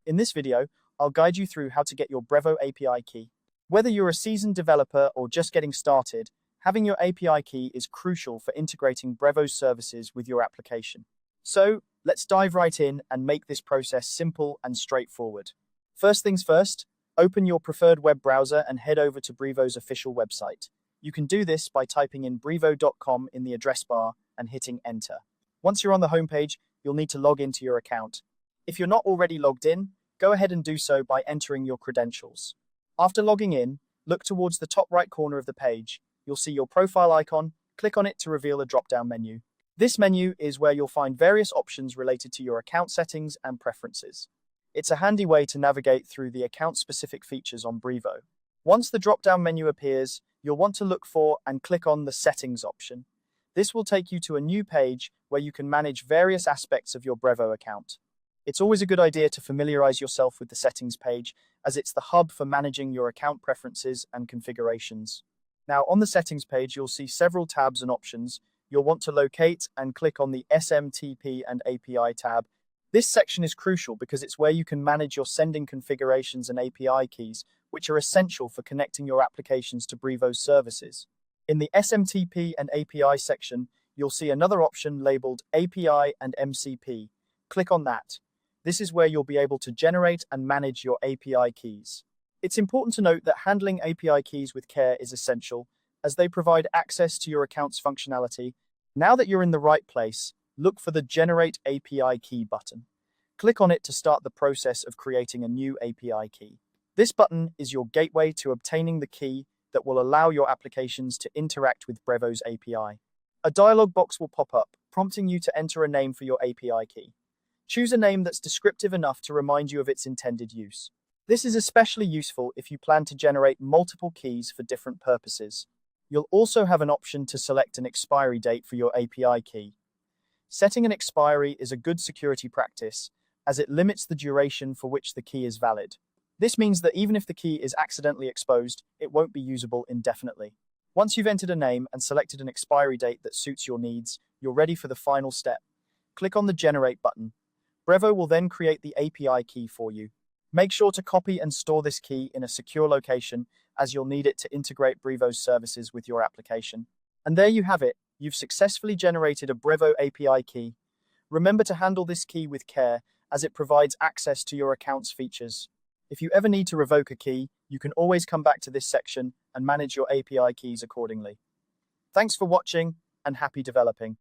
In this video, I'll guide you through how to get your Brevo API key. Whether you're a seasoned developer or just getting started, having your API key is crucial for integrating Brevo's services with your application. So, let's dive right in and make this process simple and straightforward. First things first, open your preferred web browser and head over to Brevo's official website. You can do this by typing in brevo.com in the address bar and hitting enter. Once you're on the homepage, you'll need to log into your account. If you're not already logged in, go ahead and do so by entering your credentials. After logging in, look towards the top right corner of the page. You'll see your profile icon. Click on it to reveal a drop-down menu. This menu is where you'll find various options related to your account settings and preferences. It's a handy way to navigate through the account-specific features on Brevo. Once the drop-down menu appears, you'll want to look for and click on the Settings option. This will take you to a new page where you can manage various aspects of your Brevo account. It's always a good idea to familiarize yourself with the Settings page, as it's the hub for managing your account preferences and configurations. Now, on the Settings page, you'll see several tabs and options. You'll want to locate and click on the SMTP and API tab. This section is crucial because it's where you can manage your sending configurations and API keys, which are essential for connecting your applications to Brevo's services. In the SMTP and API section, you'll see another option labeled API and MCP. Click on that. This is where you'll be able to generate and manage your API keys. It's important to note that handling API keys with care is essential, as they provide access to your account's functionality. Now that you're in the right place, look for the Generate API Key button. Click on it to start the process of creating a new API key. This button is your gateway to obtaining the key that will allow your applications to interact with Brevo's API. A dialog box will pop up, prompting you to enter a name for your API key. Choose a name that's descriptive enough to remind you of its intended use. This is especially useful if you plan to generate multiple keys for different purposes. You'll also have an option to select an expiry date for your API key. Setting an expiry is a good security practice, as it limits the duration for which the key is valid. This means that even if the key is accidentally exposed, it won't be usable indefinitely. Once you've entered a name and selected an expiry date that suits your needs, you're ready for the final step. Click on the Generate button. Brevo will then create the API key for you. Make sure to copy and store this key in a secure location, as you'll need it to integrate Brevo's services with your application. And there you have it. You've successfully generated a Brevo API key. Remember to handle this key with care, as it provides access to your account's features. If you ever need to revoke a key, you can always come back to this section and manage your API keys accordingly. Thanks for watching, and happy developing.